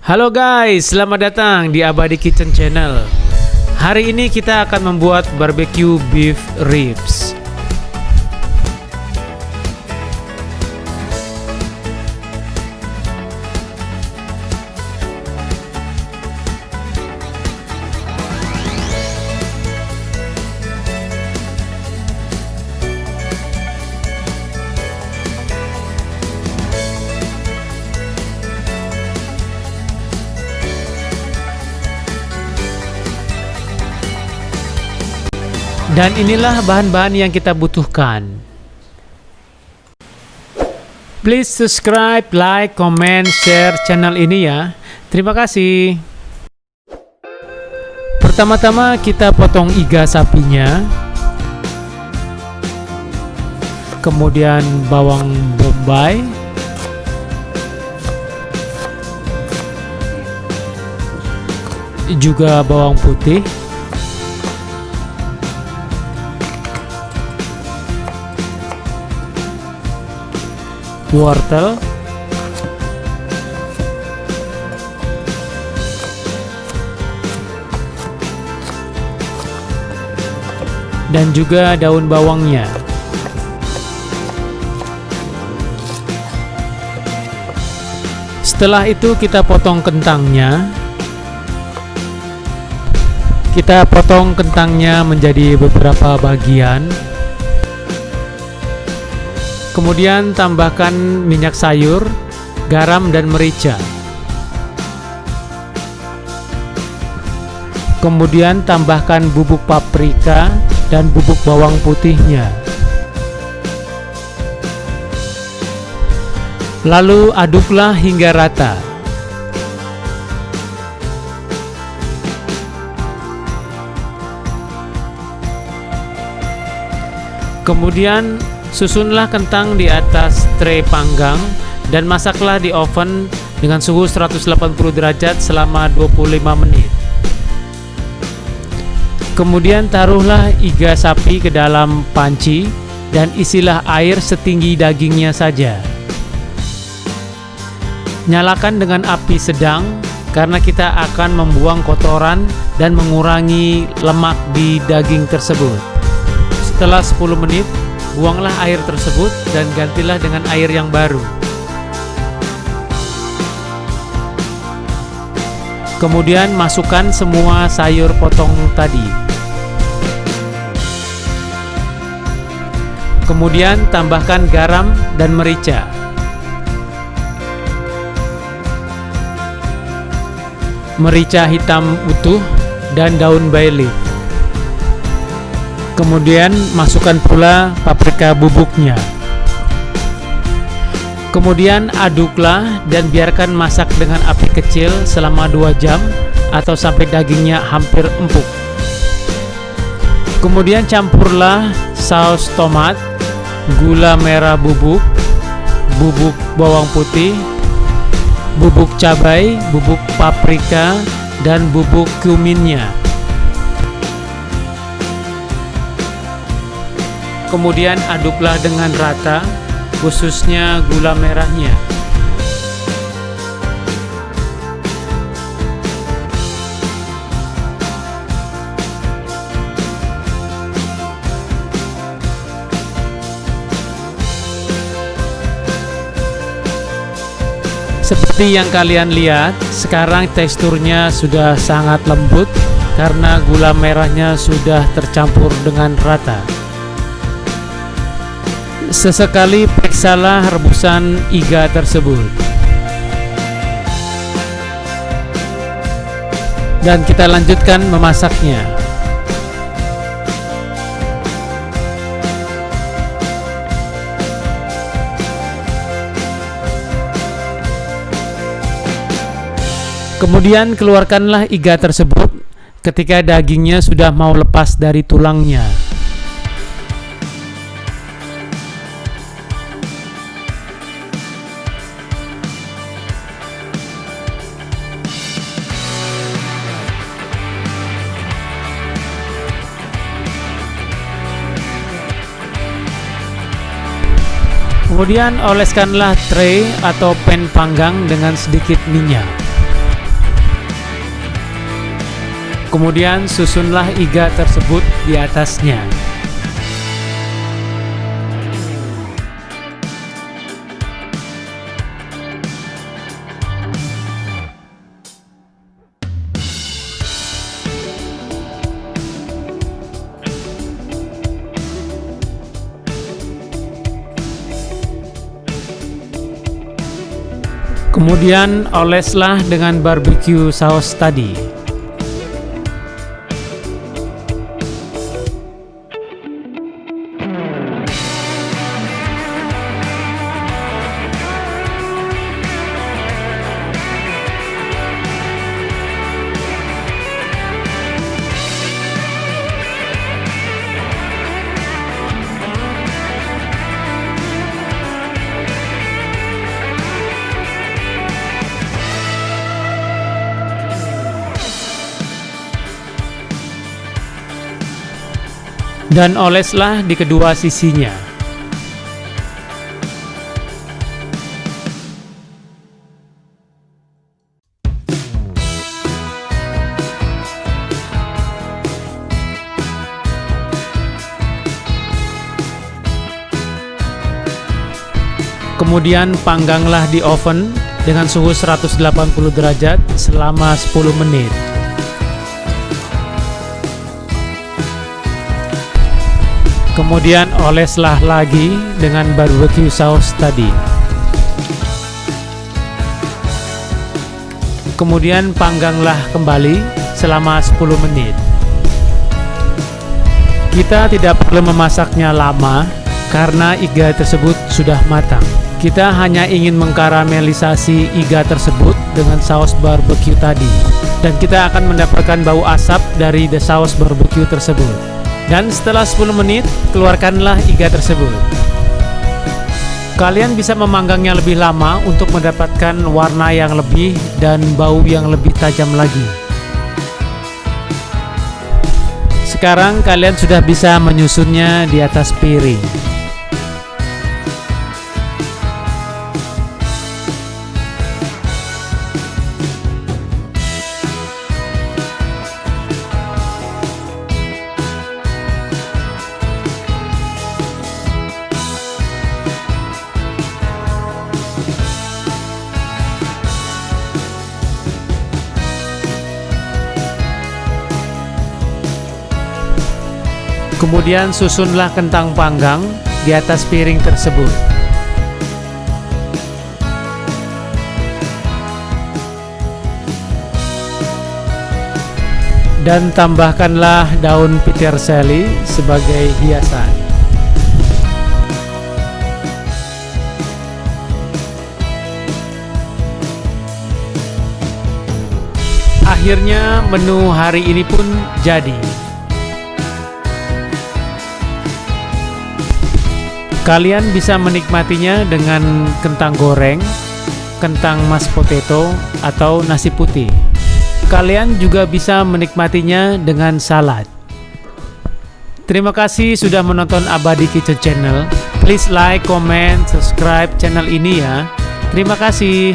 Halo guys, selamat datang di Abadi Kitchen Channel. Hari ini kita akan membuat barbecue beef ribs. Dan inilah bahan-bahan yang kita butuhkan. Please subscribe, like, comment, share channel ini ya. Terima kasih. Pertama-tama kita potong iga sapinya. Kemudian bawang bombay. Juga bawang putih. Wortel, dan juga daun bawangnya. Setelah itu kita potong kentangnya. Kita potong kentangnya menjadi beberapa bagian. Kemudian tambahkan minyak sayur, garam dan merica. Kemudian tambahkan bubuk paprika dan bubuk bawang putihnya. Lalu aduklah hingga rata. Kemudian susunlah kentang di atas tray panggang dan masaklah di oven dengan suhu 180 derajat selama 25 menit. Kemudian taruhlah iga sapi ke dalam panci dan isilah air setinggi dagingnya saja. Nyalakan dengan api sedang karena kita akan membuang kotoran dan mengurangi lemak di daging tersebut. Setelah 10 menit, buanglah air tersebut dan gantilah dengan air yang baru. Kemudian masukkan semua sayur potong tadi. Kemudian tambahkan garam dan merica. Merica hitam utuh dan daun bay leaf. Kemudian masukkan pula paprika bubuknya. Kemudian aduklah dan biarkan masak dengan api kecil selama 2 jam atau sampai dagingnya hampir empuk. Kemudian campurlah saus tomat, gula merah bubuk, bubuk bawang putih, bubuk cabai, bubuk paprika, dan bubuk kuminnya. Kemudian aduklah dengan rata, khususnya gula merahnya. Seperti yang kalian lihat, sekarang teksturnya sudah sangat lembut karena gula merahnya sudah tercampur dengan rata. Sesekali periksalah rebusan iga tersebut. Dan kita lanjutkan memasaknya. Kemudian keluarkanlah iga tersebut ketika dagingnya sudah mau lepas dari tulangnya. Kemudian oleskanlah tray atau pan panggang dengan sedikit minyak. Kemudian susunlah iga tersebut di atasnya. Kemudian oleslah dengan barbecue saus tadi. Dan oleslah di kedua sisinya. Kemudian pangganglah di oven dengan suhu 180 derajat selama 10 menit. Kemudian oleslah lagi dengan barbecue sauce tadi. Kemudian pangganglah kembali selama 10 menit. Kita tidak perlu memasaknya lama karena iga tersebut sudah matang. Kita hanya ingin mengkaramelisasi iga tersebut dengan saus barbecue tadi, dan kita akan mendapatkan bau asap dari saus barbecue tersebut. Dan setelah 10 menit, keluarkanlah iga tersebut. Kalian bisa memanggangnya lebih lama untuk mendapatkan warna yang lebih dan bau yang lebih tajam lagi. Sekarang kalian sudah bisa menyusunnya di atas piring. Kemudian susunlah kentang panggang di atas piring tersebut. Dan tambahkanlah daun peterseli sebagai hiasan. Akhirnya menu hari ini pun jadi. Kalian bisa menikmatinya dengan kentang goreng, kentang mashed potato, atau nasi putih. Kalian juga bisa menikmatinya dengan salad. Terima kasih sudah menonton Abadi Kitchen Channel. Please like, comment, subscribe channel ini ya. Terima kasih.